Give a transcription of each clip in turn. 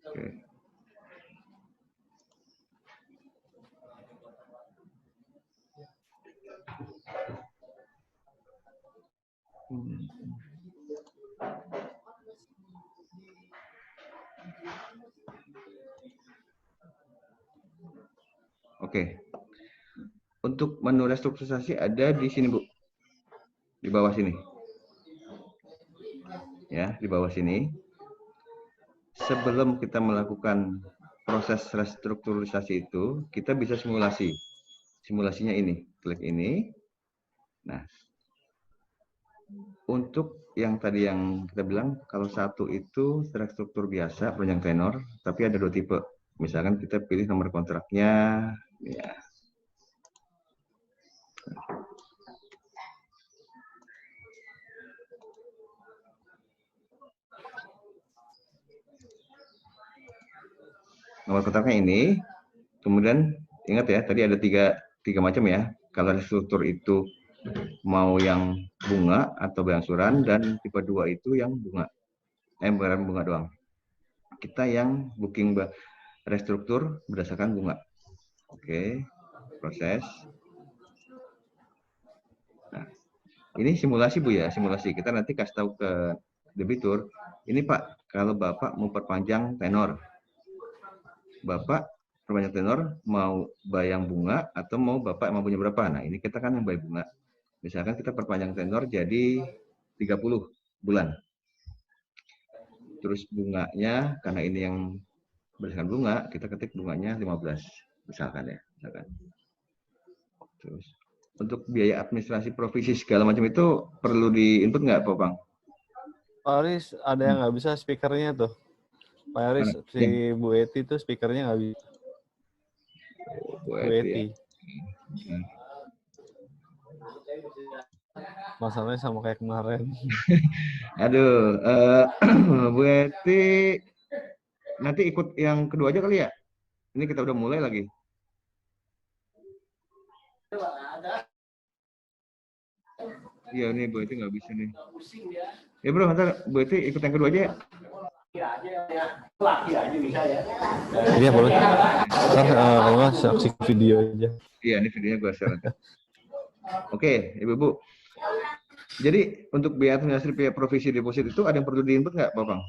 Oke. Oke. Untuk menu restrukturisasi ada di sini, Bu. Di bawah sini. Ya, di bawah sini. Sebelum kita melakukan proses restrukturisasi itu, kita bisa simulasi. Simulasinya ini, klik ini. Nah, untuk yang tadi yang kita bilang, kalau satu itu struktur biasa, panjang tenor, tapi ada dua tipe. Misalkan kita pilih nomor kontraknya, ya. Nomor kontraknya ini, kemudian ingat ya, tadi ada tiga macam ya. Kalau struktur itu mau yang bunga atau berangsuran, dan tipe 2 itu yang bunga. Bukan bunga doang. Kita yang booking restruktur berdasarkan bunga. Oke, proses. Nah, ini simulasi Bu ya, simulasi. Kita nanti kasih tahu ke debitur, ini Pak, kalau Bapak mau perpanjang tenor, Bapak perpanjang tenor mau bayang bunga atau mau Bapak mau punya berapa? Nah, ini kita kan yang bayar bunga. Misalkan kita perpanjang tenor jadi 30 bulan. Terus bunganya, karena ini yang berdasarkan bunga, kita ketik bunganya 15, misalkan ya. Misalkan. Terus untuk biaya administrasi provisi segala macam itu perlu di input nggak, Pak Bang? Pak Aris, ada yang nggak bisa speakernya tuh. Pak Aris, si Bu Eti tuh speakernya nggak bisa. Bu Bu Eti. Ya. Masalahnya sama kayak kemarin. Aduh, Bu Eti nanti ikut yang kedua aja kali ya? Ini kita udah mulai lagi. Iya nih Bu Eti nggak bisa nih. Ya bro, ntar Bu Eti ikut yang kedua aja ya. Iya boleh. Ntar kalau nggak saksi video aja. Iya, ini videonya gue share nanti. Oke, Ibu-ibu. Jadi untuk biaya administrasi biaya provisi deposit itu ada yang perlu di-input nggak, Pak Bang?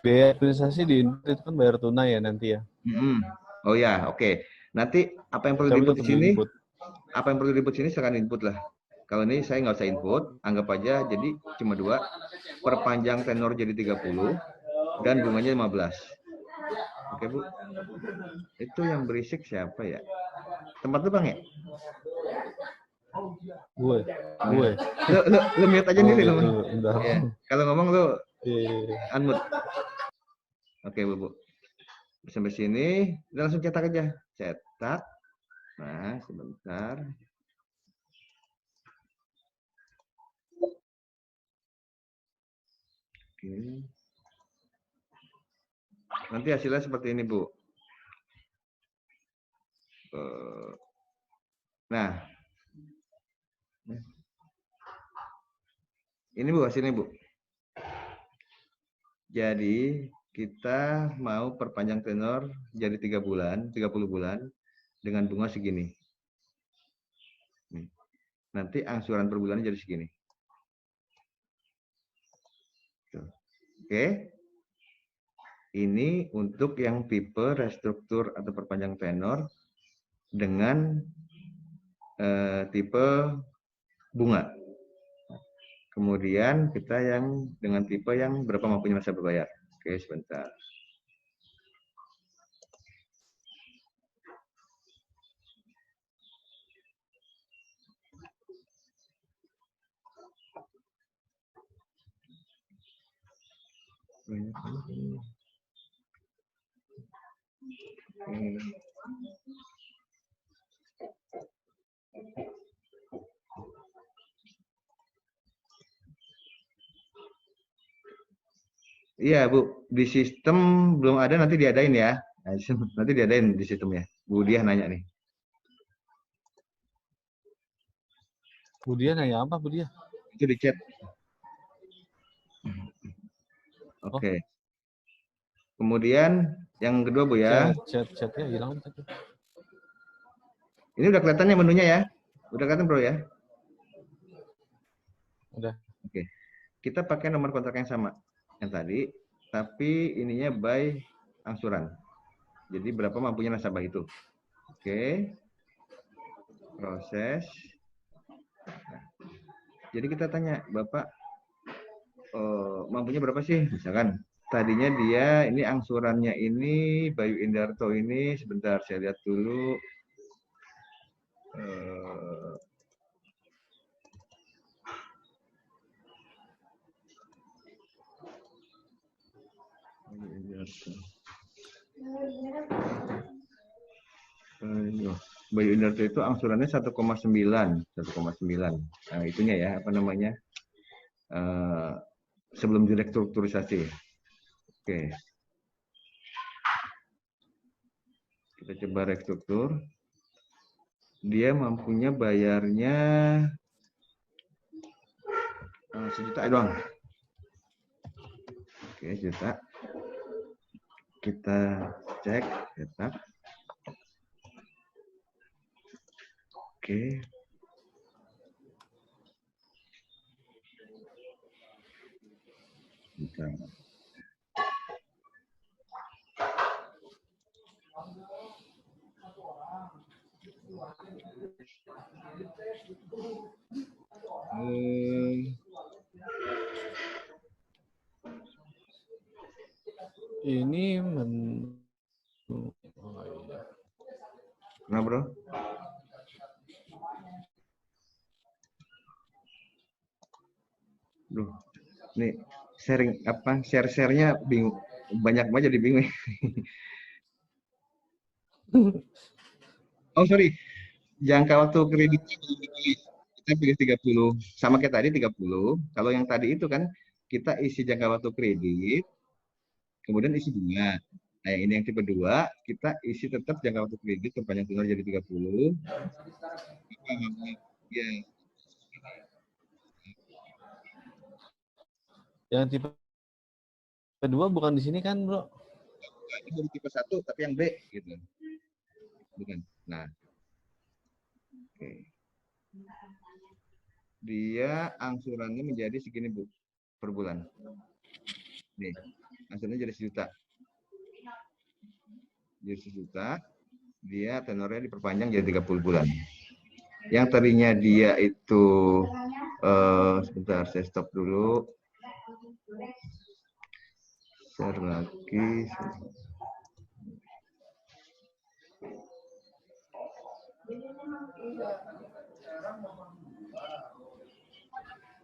Biaya administrasi di input itu kan bayar tunai ya nanti ya. Oh ya, oke. Nanti apa yang perlu di-input di sini? Apa yang perlu di-input sini silakan input lah. Kalau ini saya nggak usah input, anggap aja jadi cuma 2. Perpanjang tenor jadi 30 dan bunganya 15. Oke, Bu. Itu yang berisik siapa ya? Tempat lu Bang ya? Gue. Lu mute aja nih lu. Ya. Kalau ngomong lu unmute. Oke, Bu. Sampai sini, kita langsung cetak aja. Cetak. Nah, sebentar. Oke. Nanti hasilnya seperti ini, Bu. Nah. Ini Bu hasilnya, Bu. Jadi, kita mau perpanjang tenor jadi 3 bulan, 30 bulan dengan bunga segini. Nanti angsuran per bulannya jadi segini. Oke. Ini untuk yang tipe restruktur atau perpanjang tenor dengan tipe bunga. Kemudian kita yang dengan tipe yang berapa mampunya masa berbayar. Oke, sebentar. Iya Bu, di sistem belum ada, nanti diadain ya. Nanti diadain di sistemnya. Bu Diah nanya nih. Bu Diah nanya apa Bu Diah? Itu di chat. Oke. Kemudian yang kedua Bu ya. Chatnya hilang. Ini udah kelihatan ya menunya ya? Udah kelihatan Bro ya? Udah. Oke. Kita pakai nomor kontrak yang sama yang tadi, tapi ininya by angsuran. Jadi berapa mampunya nasabah itu. Oke. Proses. Nah, jadi kita tanya, Bapak mampunya berapa sih? Misalkan tadinya dia ini angsurannya ini Bayu Indarto ini sebentar saya lihat dulu. Bayu Indarto itu angsurannya 1,9. Nah, itunya ya, apa namanya? Sebelum direkstrukturisasi. Oke. Kita coba restruktur. Dia mampunya bayarnya 1 juta doang. Oke, 1 juta. Kita cek, cetak. Oke. Bentar. Ini Nah, Bro. Duh, nih sharing apa? Share-nya bingung. Banyak banget jadi bingung. Oh, sorry. Jangka waktu kreditnya belum dipilih. Kita pilih 30. Sama kayak tadi 30. Kalau yang tadi itu kan kita isi jangka waktu kredit, kemudian isi bunga. Nah, ini yang tipe 2, kita isi tetap jangka waktu kredit perpanjang tenor jadi 30. Ya. Yang tipe kedua bukan di sini kan, Bro? Ini baru tipe 1, tapi yang B gitu. Bukan. Nah. Oke. Dia angsurannya menjadi segini, Bu, per bulan. Nih, angsurannya jadi 1 juta. Jadi 1 juta, dia tenornya diperpanjang jadi 30 bulan. Yang tadinya dia itu sebentar saya stop dulu. Share lagi.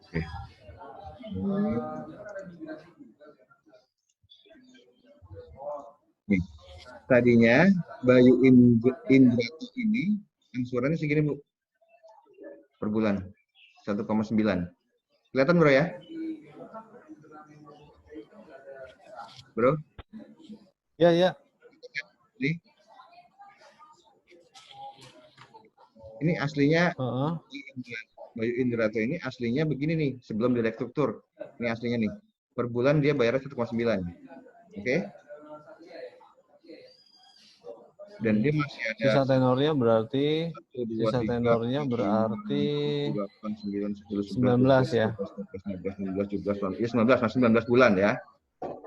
Oke. Nih, tadinya Bayu Indrato ini angsurannya segini, Bu, per bulan 1,9. Kelihatan, Bro ya? Bro? Ya, ya. Nih. Ini aslinya Bayu Indrato ini aslinya begini nih, sebelum direkstruktur. Ini aslinya nih. Per bulan dia bayarnya 1,9. Oke? Dan dia masih ada sisa tenornya berarti 1, 2, sisa 3, tenornya 7, berarti 8, 9, 10, 19 ya. 19 bulan ya.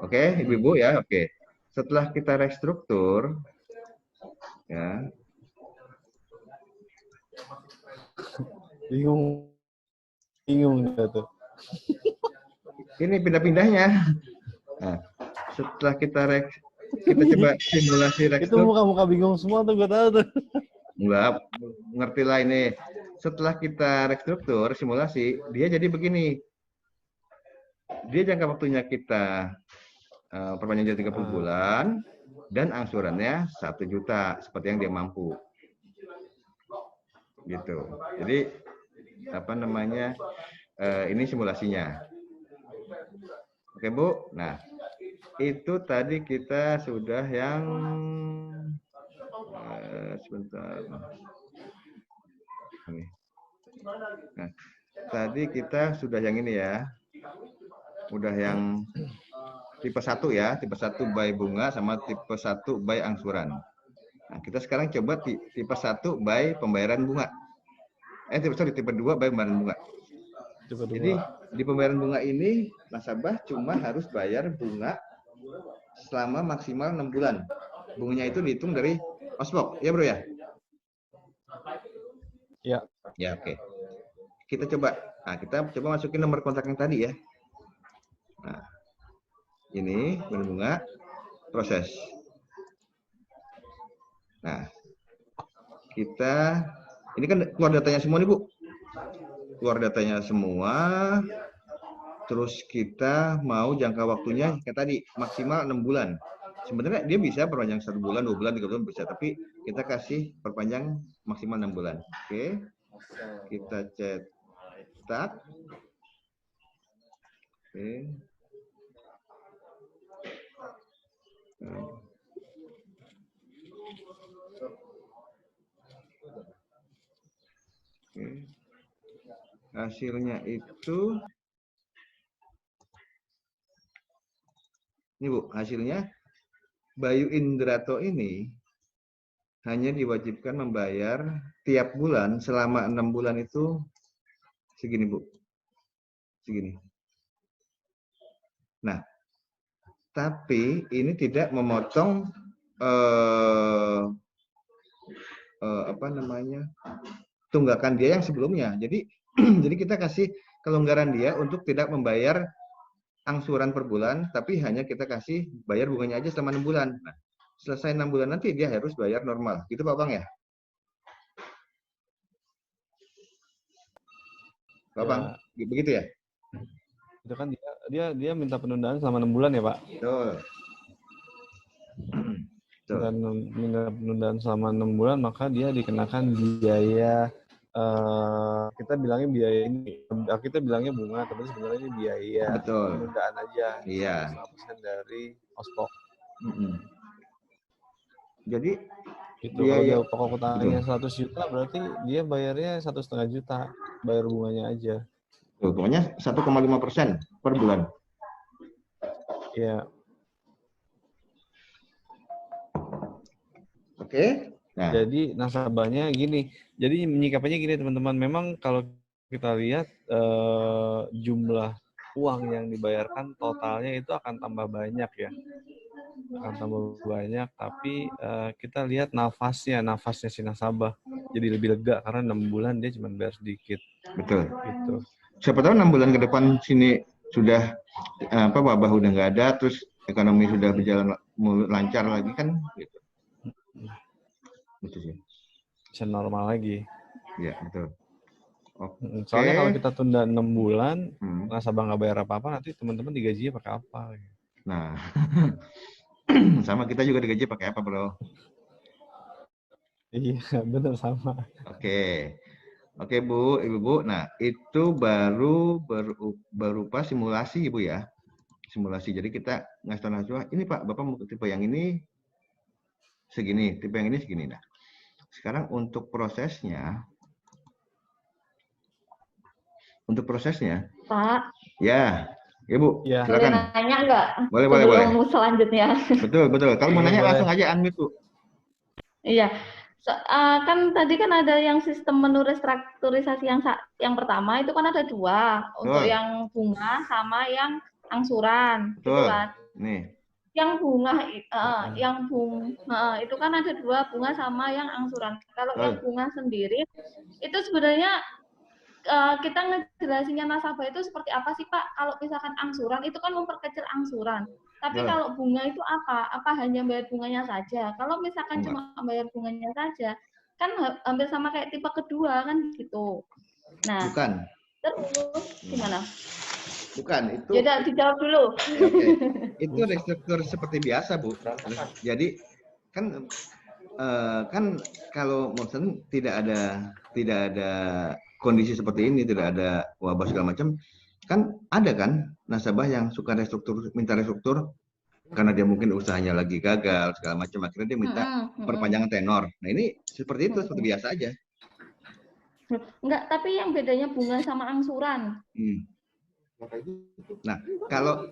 Oke, Ibu-ibu ya. Oke. Setelah kita restruktur ya. Bingung tuh. Ini pindah-pindahnya. Nah, setelah kita coba simulasi restruktur. Itu muka-muka bingung semua tuh, gue tahu tuh. Enggak, ngerti lah ini. Setelah kita restruktur, simulasi, dia jadi begini. Dia jangka waktunya kita perpanjang jadi 30 bulan, dan angsurannya 1 juta, seperti yang dia mampu. Gitu. Jadi, apa namanya, ini simulasinya. Oke, Bu. Nah, itu tadi kita sudah yang sebentar. Nah, tadi kita sudah yang ini ya. Udah yang tipe 1 ya, tipe 1 by bunga sama tipe 1 by angsuran. Nah, kita sekarang coba tipe 1 by pembayaran bunga. Tipe 2 by pembayaran bunga. Jadi di pembayaran bunga ini nasabah cuma harus bayar bunga selama maksimal 6 bulan. Bunganya itu dihitung dari ospok, ya bro ya? Ya. Ya oke. Kita coba. Nah kita coba masukin nomor kontak yang tadi ya. Nah ini bunga proses. Nah kita ini kan keluar datanya semua nih Bu. Keluar datanya semua, terus kita mau jangka waktunya kayak tadi maksimal 6 bulan. Sebenarnya dia bisa perpanjang 1 bulan, 2 bulan, 3 bulan bisa, tapi kita kasih perpanjang maksimal 6 bulan. Oke, kita cetak. Oke. Oke. Hasilnya itu ini Bu, hasilnya Bayu Indrato ini hanya diwajibkan membayar tiap bulan selama 6 bulan itu segini Bu. Segini. Nah, tapi ini tidak memotong tunggakan dia yang sebelumnya. Jadi jadi kita kasih kelonggaran dia untuk tidak membayar angsuran per bulan, tapi hanya kita kasih bayar bunganya aja selama 6 bulan. Nah, selesai 6 bulan nanti dia harus bayar normal. Gitu Pak Bang ya? Pak Bang, begitu ya? Itu kan dia minta penundaan selama 6 bulan ya Pak? Betul. Dan minta penundaan selama 6 bulan, maka dia dikenakan biaya kita bilangnya biaya ini, kita bilangnya bunga, tapi sebenarnya ini biaya penundaan aja. Iya. 5% dari ospok. Jadi itu kalau dia pokok utangnya 100 juta, berarti dia bayarnya 1,5 juta, bayar bunganya aja. Pokoknya 1,5% per bulan. Iya. Oke. Nah. Jadi nasabahnya gini. Jadi menyikapinya gini teman-teman. Memang kalau kita lihat jumlah uang yang dibayarkan totalnya itu akan tambah banyak ya. Akan tambah banyak. Tapi kita lihat nafasnya si nasabah jadi lebih lega karena 6 bulan dia cuma bayar sedikit. Betul. Gitu. Siapa tahu 6 bulan ke depan sini sudah wabah udah nggak ada, terus ekonomi sudah berjalan lancar lagi kan gitu. Gitu sih. Bisa normal lagi. Iya, betul. Oke. Soalnya kalau kita tunda 6 bulan, nasabah nggak bayar apa-apa, nanti teman-teman digajinya pakai apa? Nah, sama kita juga digaji pakai apa, Bro? Iya, benar sama. Oke, Bu, Ibu. Nah, itu baru berupa simulasi, Ibu ya. Simulasi. Jadi kita ngasih tahu nasabah, ini Pak, Bapak mau tipe yang ini segini, tipe yang ini segini. Nah, sekarang untuk prosesnya, Pak. Ya, Ibu. Ya. Silakan. Boleh nanya nggak? Boleh. Sebelum selanjutnya. Betul. Kalau mau nanya langsung aja unmute, Bu. Iya. Kan tadi kan ada yang sistem menu restrukturisasi yang pertama itu kan ada 2 untuk yang bunga sama yang angsuran. Betul. Gitu kan? Nih. Yang bunga itu kan ada 2, bunga sama yang angsuran. Kalau yang bunga sendiri itu sebenarnya kita ngejelasinnya nasabah itu seperti apa sih Pak? Kalau misalkan angsuran itu kan memperkecil angsuran. Tapi kalau bunga itu apa? Apa hanya bayar bunganya saja? Kalau misalkan cuma bayar bunganya saja, kan hampir sama kayak tipe kedua kan gitu. Nah, bukan. Terus gimana? Bukan, itu. Ya, dijawab dulu. Okay. Itu restruktur seperti biasa, Bu. Jadi kan kalau maksudnya tidak ada kondisi seperti ini, tidak ada wabah segala macam, kan ada kan nasabah yang suka minta restruktur karena dia mungkin usahanya lagi gagal segala macam, akhirnya dia minta perpanjangan tenor. Nah ini seperti itu, seperti biasa aja. Enggak, tapi yang bedanya bunga sama angsuran. Nah,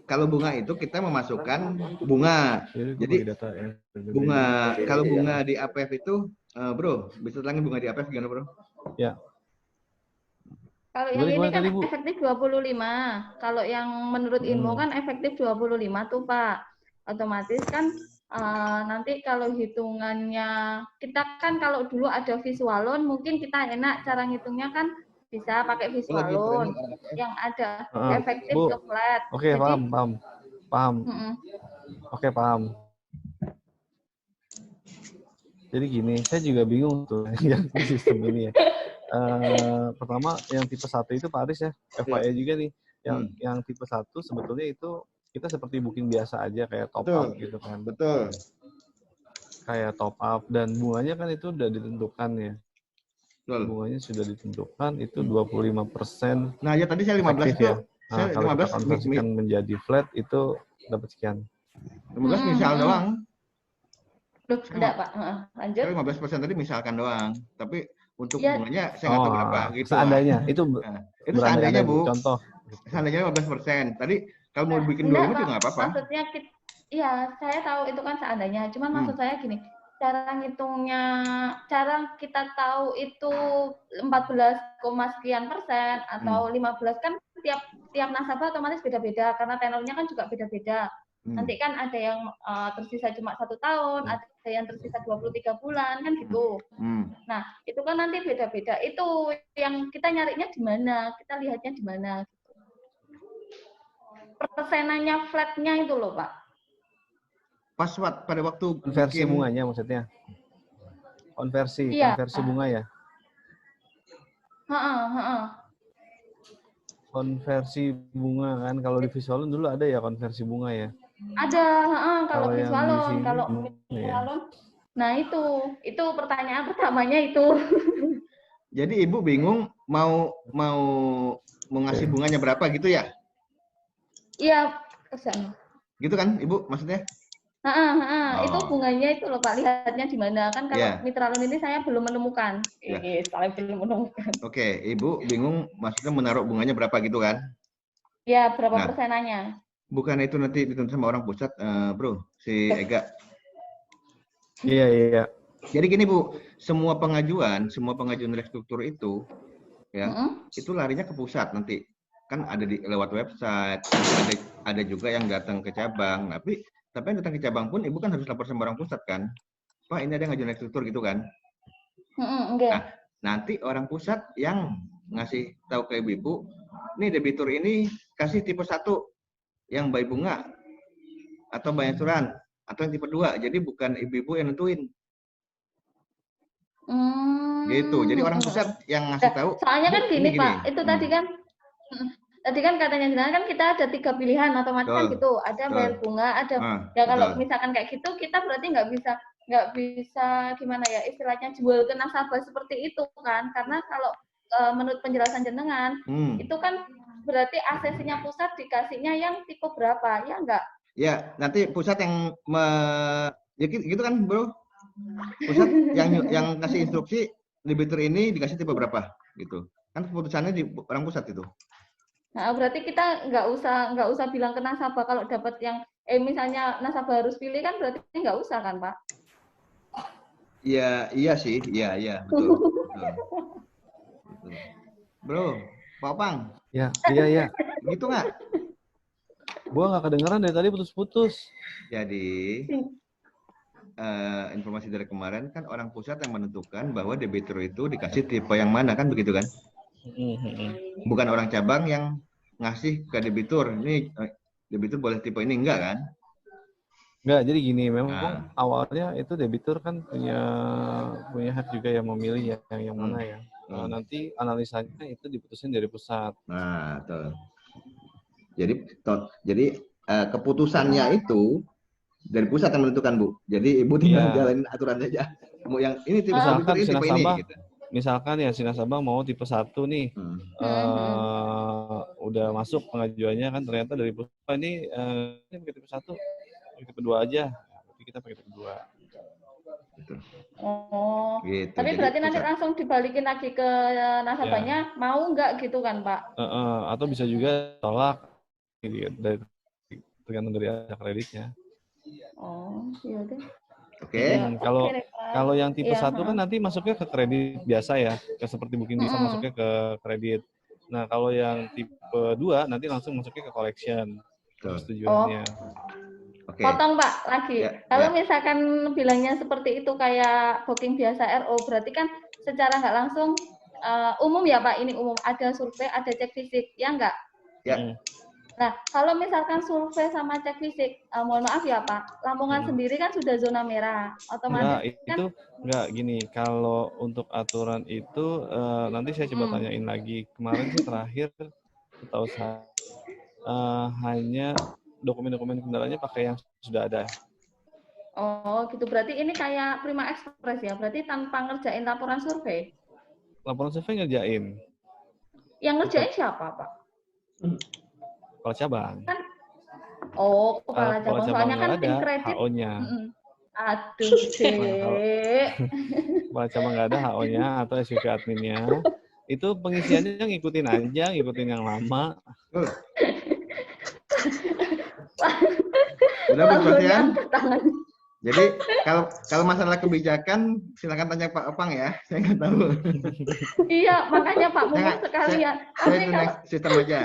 kalau bunga itu kita memasukkan bunga. Jadi kalau bunga di APF itu, bro, bisa terangin bunga di APF gimana, bro? Ya. Kalau yang ini kan efektif 25. Kalau yang menurut Inmo kan efektif 25 tuh, Pak. Otomatis kan nanti kalau hitungannya, kita kan kalau dulu ada visualon, mungkin kita enak cara ngitungnya kan bisa pakai visualon yang ada efektif ke flat. Oke, paham. Oke, paham. Jadi gini, saya juga bingung tuh yang sistem ini ya. Pertama yang tipe 1 itu Pak Aris ya, FYI juga nih. Yang tipe 1 sebetulnya itu kita seperti booking biasa aja kayak top up gitu kan. Betul. Kayak top up dan bunganya kan itu udah ditentukan ya. Bunganya sudah ditentukan itu 25%. Nah, ya tadi saya 15 tuh. Ya. Nah, saya kalau 15 kita konversikan menjadi flat itu dapat sekian. 15 misal doang. Loh, enggak, Pak. Lanjut. 15% tadi misalkan doang. Tapi untuk bunganya saya nggak tahu berapa gitu. Seandainya itu seandainya, Bu. Contoh. Seandainya 15%. Tadi kalau mau bikin 25 juga nggak apa-apa. Maksudnya iya, saya tahu itu kan seandainya. Cuman maksud saya gini, cara ngitungnya, cara kita tahu itu 14, sekian persen atau 15 kan tiap nasabah otomatis beda-beda karena tenornya kan juga beda-beda. Nanti kan ada yang tersisa cuma 1 tahun, ada yang tersisa 23 bulan kan gitu. Nah, itu kan nanti beda-beda. Itu yang kita nyarinya di mana, kita lihatnya di mana. Persenannya flatnya itu loh, Pak. Pas pada waktu konversi bunganya maksudnya. Konversi bunga ya. Konversi bunga kan kalau di Visualon dulu ada ya konversi bunga ya. Ada, kalau Visualon, kalau Visualon. Nah, itu pertanyaan pertamanya itu. Jadi Ibu bingung mau ngasih bunganya berapa gitu ya? Iya, kesana. Gitu kan, Ibu maksudnya? Itu bunganya itu loh Pak, lihatnya di mana kan kalau Mitralon ini saya belum menemukan. Saya belum menemukan. Oke, Ibu bingung maksudnya menaruh bunganya berapa gitu kan? Ya, berapa persenannya? Bukan itu nanti ditentukan sama orang pusat, Bro, si Ega. Iya. Jadi gini Bu, semua pengajuan restruktur itu ya, itu larinya ke pusat nanti. Kan ada lewat website, ada juga yang datang ke cabang. Tapi yang datang ke cabang pun Ibu kan harus lapor sama orang pusat kan. Pak, ini ada yang ngajuin restruktur gitu kan. Nah, nanti orang pusat yang ngasih tahu ke Ibu, nih debitur ini kasih tipe 1 yang by bunga atau by angsuran atau yang tipe 2. Jadi bukan ibu-ibu yang nentuin. Gitu. Jadi orang pusat yang ngasih tahu. Soalnya kan gini Pak, itu tadi kan katanya kan kita ada 3 pilihan otomatis kan gitu, ada bayar bunga, ada ya kalau misalkan kayak gitu kita berarti nggak bisa gimana ya istilahnya jual ke nasabah seperti itu kan, karena kalau menurut penjelasan jenengan itu kan berarti aksesinya pusat dikasihnya yang tipe berapa ya enggak? Ya nanti pusat yang ya gitu kan Bro, pusat yang kasih instruksi debitur ini dikasih tipe berapa gitu kan, keputusannya di orang pusat itu. Nah, berarti kita nggak usah bilang ke nasabah kalau dapat yang misalnya nasabah harus pilih kan berarti nggak usah kan Pak? Iya sih, iya betul. Bro, Pak Pang. Iya. Gitu nggak? Gua nggak kedengeran dari tadi putus-putus. Jadi informasi dari kemarin kan orang pusat yang menentukan bahwa debitur itu dikasih tipe yang mana kan begitu kan? Bukan orang cabang yang ngasih ke debitur, ini debitur boleh tipe ini enggak kan? Enggak, jadi gini, memang awalnya itu debitur kan punya hak juga yang memilih yang mana ya. Nanti analisanya itu diputusin dari pusat. Nah, tuh. Jadi keputusannya itu dari pusat yang menentukan Bu. Jadi Ibu tinggal jalanin aturan aja. Mau yang ini tipe ini ini gitu. Misalkan ya si nasabah mau tipe 1 nih, udah masuk pengajuannya kan ternyata dari pusat ini pakai tipe 1, pakai tipe 2 aja, tapi kita pakai tipe 2. gitu. Oh. Gitu. Tapi Jadi berarti nanti pusat. langsung dibalikin lagi ke nasabahnya, mau nggak gitu kan, Pak? Atau bisa juga tolak dari tergantung dari kreditnya. Oh, iya deh. Oke. Kalau Oke deh, Pak. kalau yang tipe Iya, 1 kan nanti masuknya ke kredit biasa ya, seperti Booking bisa masuknya ke kredit. Nah, kalau yang tipe 2 nanti langsung masuknya ke collection. Persetujuannya. Oke. Potong Pak lagi. Ya, Kalau ya. misalkan bilangnya seperti itu kayak booking biasa RO, berarti kan secara nggak langsung umum ya Pak, ini umum, ada survei, ada cek fisik, ya nggak? Ya. Nah, kalau misalkan survei sama cek fisik, mohon maaf ya Pak, Lamongan sendiri kan sudah zona merah, otomatis itu nggak gini. Kalau untuk aturan itu nanti saya coba tanyain lagi. Kemarin sih terakhir setahu saya hanya dokumen-dokumen kendalanya pakai yang sudah ada. Oh, gitu. Berarti ini kayak Prima Express ya? Berarti tanpa ngerjain laporan survei? Laporan survei ngerjain. Yang ngerjain siapa, Pak? Kepala cabang. Kan? Oh, kepala cabang. Soalnya kan tim ada kredit. HO-nya. Aduh, Dek. Kepala cabang nggak ada HO-nya atau SPP adminnya. Itu pengisiannya ngikutin aja, ngikutin yang lama. Udah perhatian. Jadi kalau masalah kebijakan silakan tanya Pak Opang ya, saya nggak tahu. Iya, makanya Pak mungkin sekalian. Saya itu next sistem aja.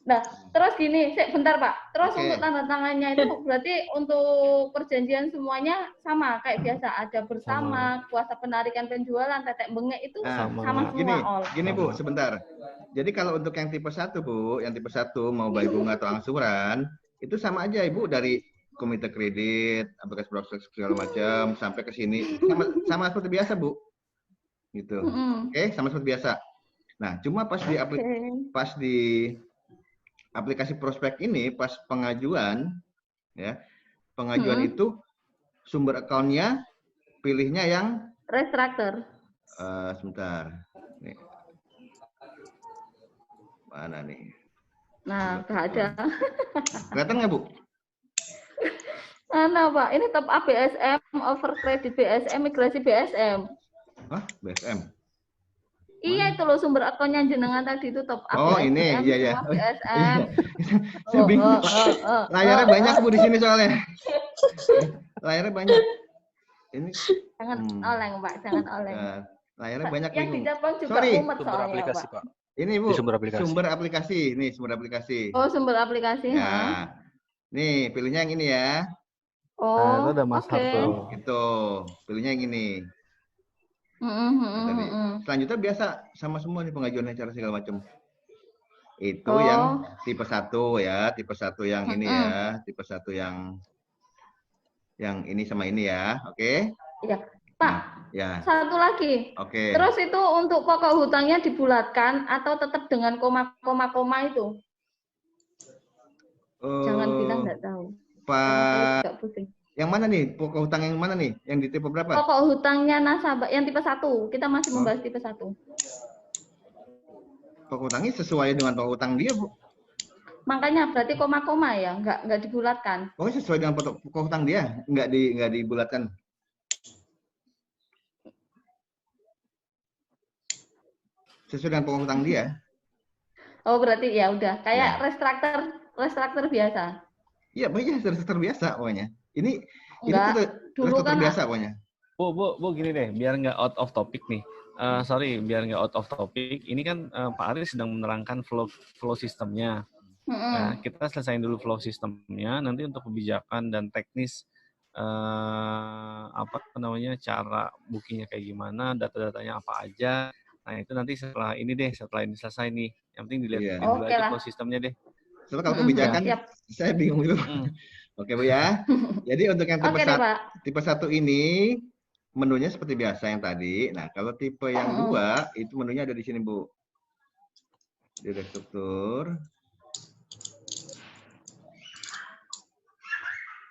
Nah, terus gini, bentar Pak. Terus untuk tanda tangannya itu berarti untuk perjanjian semuanya sama kayak biasa, ada bersama, kuasa penarikan penjualan, tetek bengek itu sama semua. Gini Bu, sebentar. Jadi kalau untuk yang tipe 1 Bu, yang tipe 1 mau bayar bunga atau angsuran, itu sama aja Ibu dari komite kredit, aplikasi proses segala macam sampai ke sini sama seperti biasa Bu, gitu. Oke, sama seperti biasa. Nah, cuma pas di aplikasi prospek ini, pas pengajuan, ya pengajuan itu sumber akunnya pilihnya yang restructure. Sebentar, nih. Mana nih? Nah, nggak ada. Kelihatan nggak Bu? Mana Pak? Ini top up BSM, over credit BSM, migrasi BSM. Hah? BSM? Iya itu loh sumber akunnya jenengan tadi itu top up. Oh BSM, ini, iya. BSM. Saya bingung. Layarnya banyak Bu di sini soalnya. Layarnya banyak. Ini. Jangan oleng Pak, jangan oleng. Layarnya banyak yang bingung. Di Jepang juga umat sumber aplikasi Pak. Ini Bu, sumber aplikasi. Nih sumber aplikasi. Oh sumber aplikasi. Ya. Nih pilihnya yang ini ya. Oh, itu ada Mas Harto. Itu, pilihnya yang ini. Selanjutnya biasa sama semua nih pengajuan cara segala macam. Itu yang tipe 1 ya, tipe 1 yang ini ya, tipe 1 yang ini sama ini ya, oke? Iya, Pak. Nah, ya. Satu lagi. Oke. Terus itu untuk pokok hutangnya dibulatkan atau tetap dengan koma itu? Jangan bilang nggak tahu. Pak, yang mana nih? Pokok hutang yang mana nih? Yang di tipe berapa? Pokok hutangnya nasabah yang tipe 1. Kita masih membahas tipe 1. Pokok hutangnya sesuai dengan pokok hutang dia, Bu. Makanya berarti koma-koma ya, nggak dibulatkan. Pokoknya sesuai dengan pokok hutang dia, nggak dibulatkan. Sesuai dengan pokok hutang dia. Oh, berarti ya udah kayak restructure biasa. Iya, restructure biasa pokoknya. Ini dulu kan biasa pokoknya. Bu, gini deh, biar nggak out of topic nih. Biar nggak out of topic. Ini kan Pak Aris sedang menerangkan flow sistemnya. Nah, kita selesaiin dulu flow sistemnya. Nanti untuk kebijakan dan teknis cara bookingnya kayak gimana, data-datanya apa aja. Nah, itu nanti setelah ini selesai nih. Yang penting dilihat dulu aja flow sistemnya deh. Soalnya kalau kebijakan, saya bingung dulu. Oke Bu ya. Jadi untuk yang tipe 1 ini menunya seperti biasa yang tadi. Nah kalau tipe yang 2 itu menunya ada di sini Bu. Di restruktur.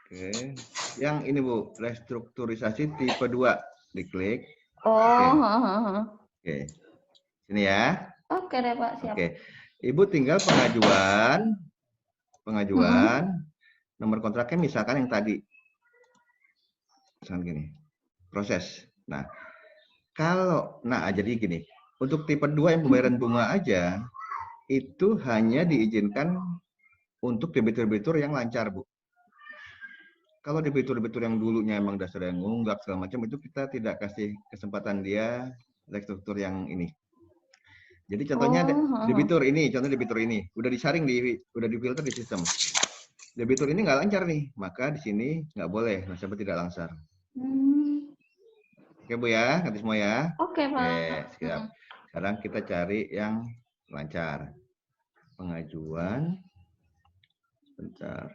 Oke. Yang ini Bu, restrukturisasi tipe 2. Diklik. Oke. Sini ya. Oke deh Pak, siap. Oke. Ibu tinggal pengajuan nomor kontraknya misalkan yang tadi. Misalkan gini. proses. Nah, jadi gini, untuk tipe 2 yang pembayaran bunga aja, itu hanya diizinkan untuk debitur-debitur yang lancar, Bu. Kalau debitur-debitur yang dulunya emang dasar yang ngunggak segala macam, itu kita tidak kasih kesempatan dia struktur yang ini. Jadi contohnya debitur ini, udah disaring udah difilter di sistem. Debitur ini nggak lancar nih, maka di sini nggak boleh, nasabah tidak lancar. Oke Bu ya, nanti semua ya. Oke, Pak. Oke, siap. Sekarang kita cari yang lancar. Pengajuan. Bentar.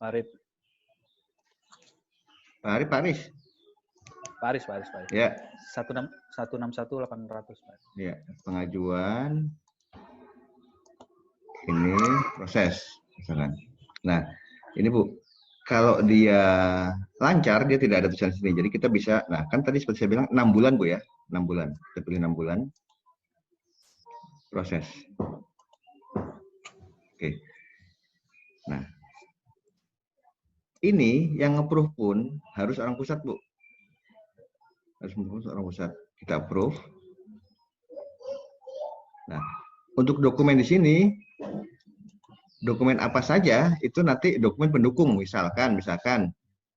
Paris. Ya. 161.800. Ya, pengajuan. Ini proses, misalkan. Nah, ini Bu, kalau dia lancar, dia tidak ada tulisan sini. Jadi kita bisa, nah kan tadi seperti saya bilang 6 bulan Bu ya, 6 bulan. Kita pilih 6 bulan. Proses. Oke. Nah, ini yang nge-approve pun harus orang pusat, Bu. Harus orang pusat. Kita approve. Nah, untuk dokumen di sini, dokumen apa saja itu nanti dokumen pendukung, misalkan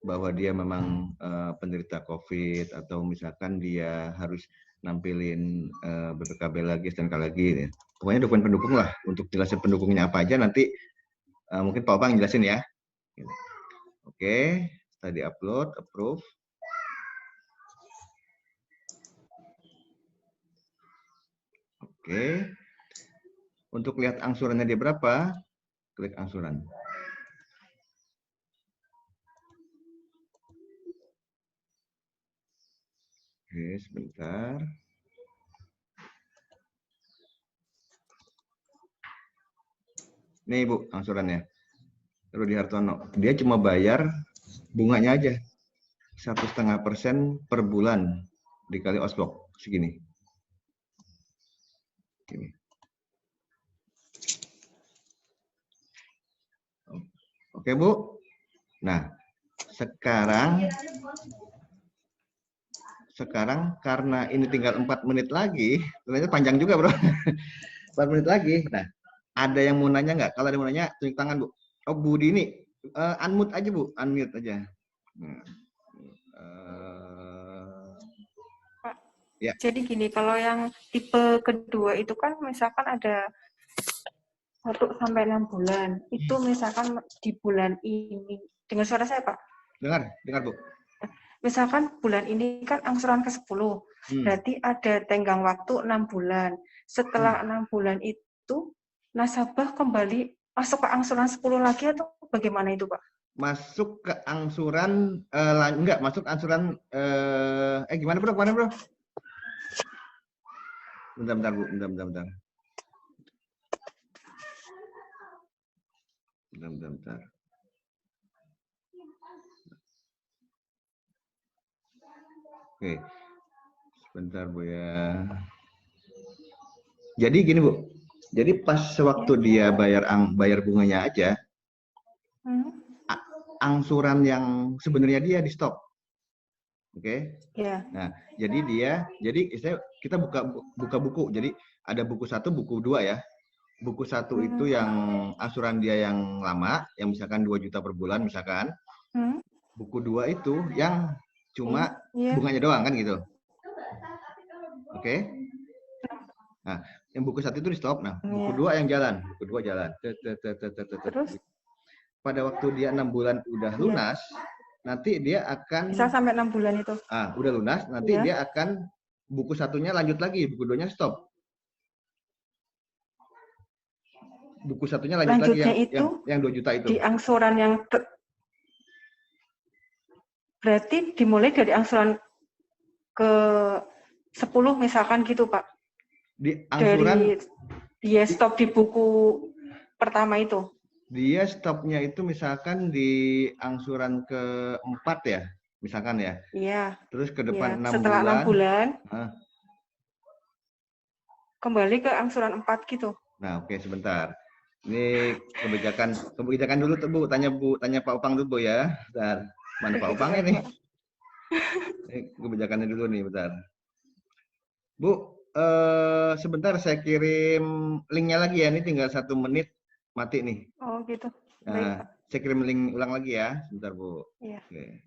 bahwa dia memang penderita COVID, atau misalkan dia harus nampilin BPKB lagi, STNK lagi. Ya. Pokoknya dokumen pendukung lah. Untuk jelasin pendukungnya apa aja nanti mungkin Pak Opang jelasin ya. Oke, tadi upload, approve. Oke. Untuk lihat angsurannya dia berapa, klik angsuran. Oke, sebentar. Nih Bu, angsurannya. Rudi Hartono. Dia cuma bayar bunganya aja. 1,5% per bulan dikali osbok segini. Gini. Oke Bu. Nah, sekarang karena ini tinggal 4 menit lagi, ternyata panjang juga Bro. 4 menit lagi. Nah, ada yang mau nanya nggak? Kalau ada yang mau nanya, tunjuk tangan Bu. Oh Bu Dini, unmute aja Bu, unmute aja. Pak, ya. Jadi gini, kalau yang tipe kedua itu kan misalkan ada 1 sampai 6 bulan. Itu misalkan di bulan ini. Dengar suara saya, Pak? Dengar Bu. Misalkan bulan ini kan angsuran ke-10. Berarti ada tenggang waktu 6 bulan. Setelah 6 bulan itu, nasabah kembali masuk ke angsuran 10 lagi atau bagaimana itu, Pak? Masuk ke angsuran, enggak, masuk angsuran, gimana Bro, kemana Bro? Bentar Bu, bentar. Bentar. Oke, sebentar Bu ya. Jadi gini Bu, jadi pas waktu dia bayar bunganya aja, angsuran yang sebenarnya dia di stop. Oke? Yeah. Nah, jadi kita buka buku. Jadi ada buku 1, buku 2 ya. Buku 1 itu yang angsuran dia yang lama, yang misalkan 2 juta per bulan misalkan. Buku 2 itu yang cuma bunganya doang kan gitu. Oke? Nah, yang buku 1 itu di stop. Nah, buku 2 yang jalan. Buku 2 jalan. Terus? Pada waktu dia 6 bulan udah lunas, nanti dia akan bisa sampai 6 bulan itu. Udah lunas, nanti dia akan buku 1-nya lanjut lagi, buku 2-nya stop. Buku 1-nya lanjut lagi yang 2 juta itu. Di angsuran yang berarti dimulai dari angsuran ke 10 misalkan gitu, Pak. Di angsuran dari dia stop di buku pertama itu. Dia stopnya itu misalkan di angsuran ke-4 ya, misalkan ya. Iya. Terus ke depan 6 Setelah bulan. 6 bulan. Nah. Kembali ke angsuran 4 gitu. Nah, oke, sebentar. Ini kebijakan dulu tuh Bu, tanya Pak Upang dulu Bu ya. Bentar. Mana Pak Upangnya nih? Ini kebijakannya dulu nih, bentar. Bu, sebentar saya kirim linknya lagi ya. Ini tinggal 1 menit mati nih. Oh gitu. Nah, saya kirim link ulang lagi ya. Sebentar Bu. Iya. Oke.